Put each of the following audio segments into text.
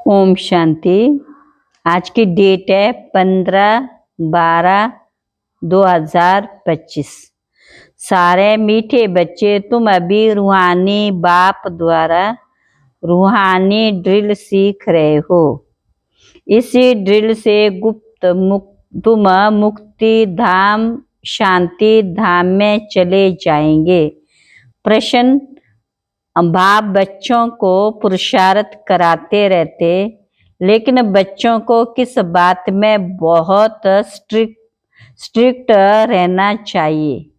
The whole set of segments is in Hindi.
ओम शांति। आज की डेट है 15/12/2025। सारे मीठे बच्चे, तुम अभी रूहानी बाप द्वारा रूहानी ड्रिल सीख रहे हो। इसी ड्रिल से तुम मुक्ति धाम शांति धाम में चले जाएंगे। प्रश्न: बाप बच्चों को पुरुषार्थ कराते रहते, लेकिन बच्चों को किस बात में बहुत स्ट्रिक्ट रहना चाहिए?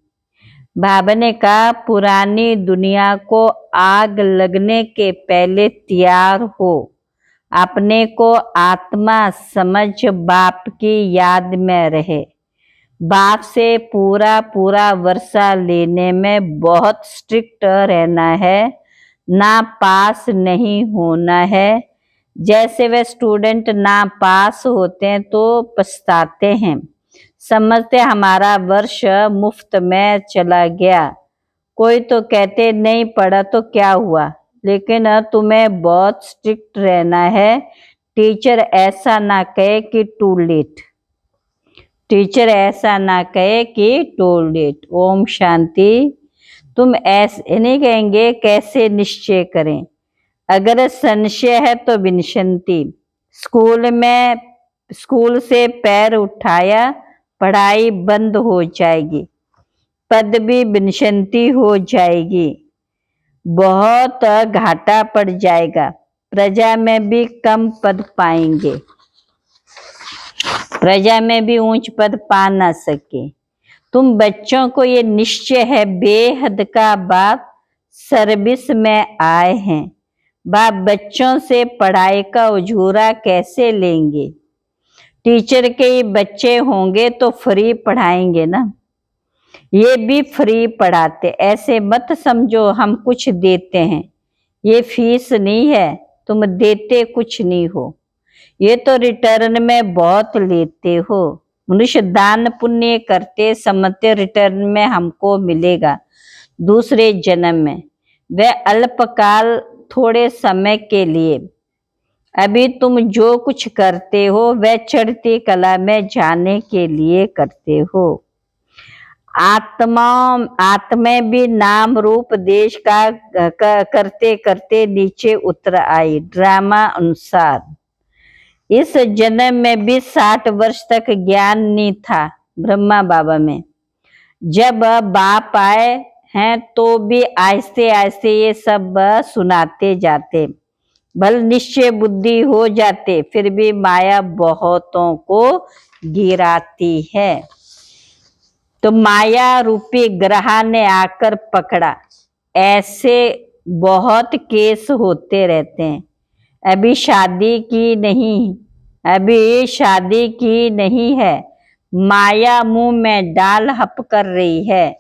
बाबा ने कहा, पुरानी दुनिया को आग लगने के पहले तैयार हो। अपने को आत्मा समझ बाप की याद में रहे। बाप से पूरा वर्षा लेने में बहुत स्ट्रिक्ट रहना है, ना पास नहीं होना है। जैसे वे स्टूडेंट ना पास होते हैं तो पछताते हैं, समझते हमारा वर्ष मुफ्त में चला गया। कोई तो कहते नहीं पढ़ा तो क्या हुआ, लेकिन तुम्हें बहुत स्ट्रिक्ट रहना है। टीचर ऐसा ना कहे कि टू लेट। टीचर ऐसा ना कहे कि टू लेट। ओम शांति। तुम ऐसे नहीं कहेंगे, कैसे निश्चय करें? अगर संशय है तो विनशंति। स्कूल से पैर उठाया, पढ़ाई बंद हो जाएगी, पद भी विनशंति हो जाएगी, बहुत घाटा पड़ जाएगा। प्रजा में भी कम पद पाएंगे, प्रजा में भी ऊंच पद पा ना सके। तुम बच्चों को ये निश्चय है, बेहद का बाप सर्विस में आए हैं। बाप बच्चों से पढ़ाई का उजूरा कैसे लेंगे? टीचर के बच्चे होंगे तो फ्री पढ़ाएंगे ना, ये भी फ्री पढ़ाते। ऐसे मत समझो हम कुछ देते हैं, ये फीस नहीं है, तुम देते कुछ नहीं हो, ये तो रिटर्न में बहुत लेते हो। मनुष्य दान पुण्य करते, समझते रिटर्न में हमको मिलेगा दूसरे जन्म में। वह अल्पकाल थोड़े समय के लिए। अभी तुम जो कुछ करते हो वह चढ़ती कला में जाने के लिए करते हो। आत्मा भी नाम रूप देश का करते करते नीचे उतर आई, ड्रामा अनुसार। इस जन्म में भी 60 वर्ष तक ज्ञान नहीं था ब्रह्मा बाबा में। जब बाप आए हैं तो भी आहिस्ते आहिस्ते ये सब सुनाते जाते। बल निश्चय बुद्धि हो जाते, फिर भी माया बहुतों को गिराती है। तो माया रूपी ग्रह ने आकर पकड़ा। ऐसे बहुत केस होते रहते हैं। अभी शादी की नहीं है, माया मुंह में डाल हप कर रही है।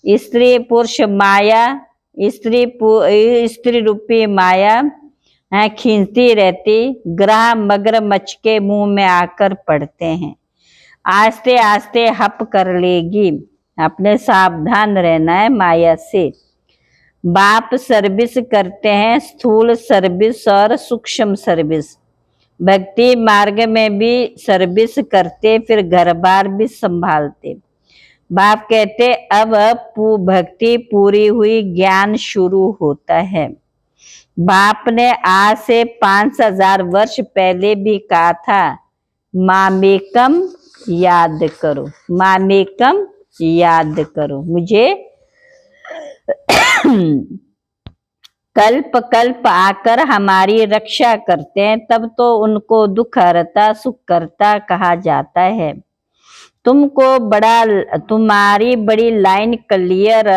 स्त्री पुरुष माया, स्त्री रूपी माया खींचती रहती। ग्रह मगरमच्छ के मुंह में आकर पड़ते हैं, आस्ते आस्ते हप कर लेगी। अपने सावधान रहना है माया से। बाप सर्विस करते हैं, स्थूल सर्विस और सूक्ष्म सर्विस। भक्ति मार्ग में भी सर्विस करते, फिर घर बार भी संभालते। बाप कहते अब भक्ति पूरी हुई, ज्ञान शुरू होता है। बाप ने आज से 5000 वर्ष पहले भी कहा था, मामेकम याद करो, मामेकम याद करो मुझे। कल्प कल्प आकर हमारी रक्षा करते हैं, तब तो उनको दुख हरता सुख करता कहा जाता है। तुम्हारी बड़ी लाइन क्लियर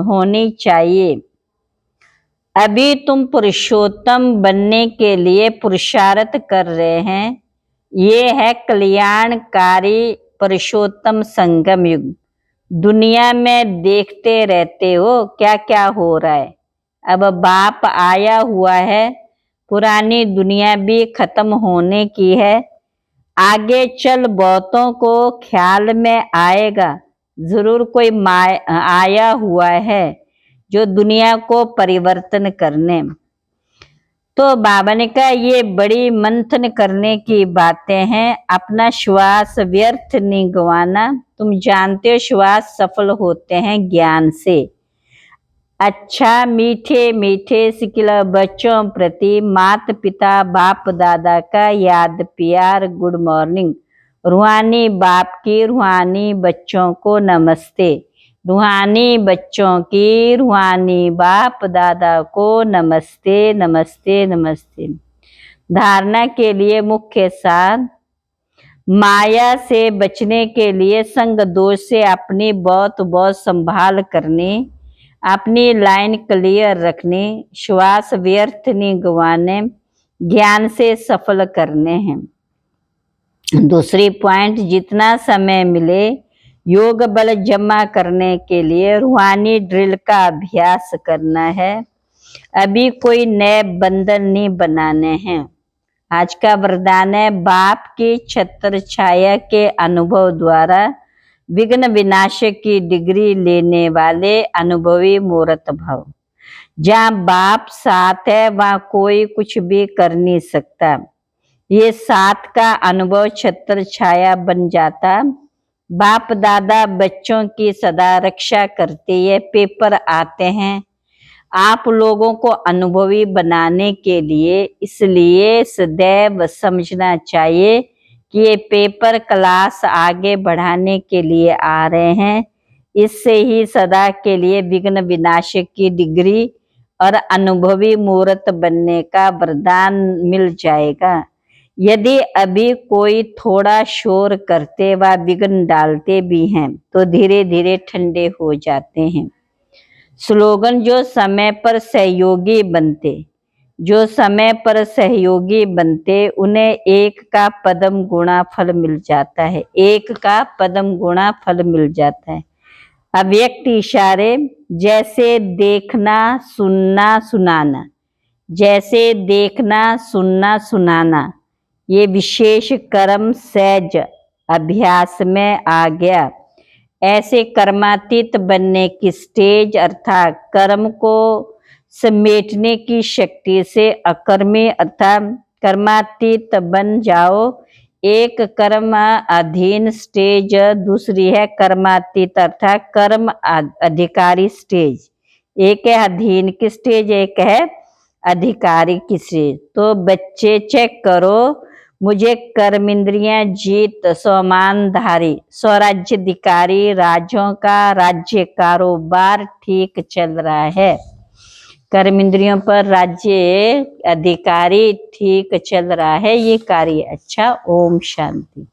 होनी चाहिए। अभी तुम पुरुषोत्तम बनने के लिए पुरुषार्थ कर रहे हैं। ये है कल्याणकारी पुरुषोत्तम संगम युग। दुनिया में देखते रहते हो क्या क्या हो रहा है। अब बाप आया हुआ है, पुरानी दुनिया भी खत्म होने की है। आगे चल बहुतों को ख्याल में आएगा, जरूर कोई आया हुआ है जो दुनिया को परिवर्तन करने। तो बाबा ने कहा ये बड़ी मंथन करने की बातें हैं, अपना श्वास व्यर्थ नहीं गंवाना। तुम जानते हो श्वास सफल होते हैं ज्ञान से। अच्छा मीठे मीठे सिकिला बच्चों प्रति माता पिता बाप दादा का याद प्यार गुड मॉर्निंग। रूहानी बाप की रूहानी बच्चों को नमस्ते। रूहानी बच्चों की रूहानी बाप दादा को नमस्ते नमस्ते नमस्ते। धारणा के लिए मुख्य सार, माया से बचने के लिए संग दोष से अपनी बहुत बहुत संभाल करनी, अपनी लाइन क्लियर रखनी, श्वास व्यर्थ नहीं गंवाने, ज्ञान से सफल करने हैं। दूसरी पॉइंट, जितना समय मिले योग बल जमा करने के लिए रूहानी ड्रिल का अभ्यास करना है। अभी कोई नए बंधन नहीं बनाने हैं। आज का वरदान है, बाप की छत्र छाया के अनुभव द्वारा विघ्न विनाशक की डिग्री लेने वाले अनुभवी मूर्त भव। जहाँ बाप साथ है वहाँ कोई कुछ भी कर नहीं सकता। ये साथ का अनुभव छत्र छाया बन जाता। बाप दादा बच्चों की सदा रक्षा करते हैं। पेपर आते हैं आप लोगों को अनुभवी बनाने के लिए, इसलिए सदैव समझना चाहिए कि ये पेपर क्लास आगे बढ़ाने के लिए आ रहे हैं। इससे ही सदा के लिए विघ्न विनाशक की डिग्री और अनुभवी मूर्त बनने का वरदान मिल जाएगा। यदि अभी कोई थोड़ा शोर करते व विघ्न डालते भी हैं तो धीरे धीरे ठंडे हो जाते हैं। स्लोगन, जो समय पर सहयोगी बनते, जो समय पर सहयोगी बनते उन्हें एक का पदम गुणा फल मिल जाता है। एक का पदम गुणा फल मिल जाता है। अव्यक्त इशारे, जैसे देखना सुनना सुनाना, जैसे देखना सुनना सुनाना, ये विशेष कर्म सहज अभ्यास में आ गया। ऐसे कर्मातीत बनने की स्टेज अर्थात कर्म को समेटने की शक्ति से अकर्मी अर्थात कर्मातीत बन जाओ। एक कर्म अधीन स्टेज, दूसरी है कर्मातीत अर्थात कर्म अधिकारी स्टेज। एक है अधीन की स्टेज, एक है अधिकारी की स्टेज। तो बच्चे चेक करो, मुझे कर्मेंद्रियां जीत स्वमानधारी स्वराज्याधिकारी राज्यों का राज्य कारोबार ठीक चल रहा है। कर्मेंद्रियों पर राज्य अधिकारी ठीक चल रहा है, ये कार्य अच्छा। ओम शांति।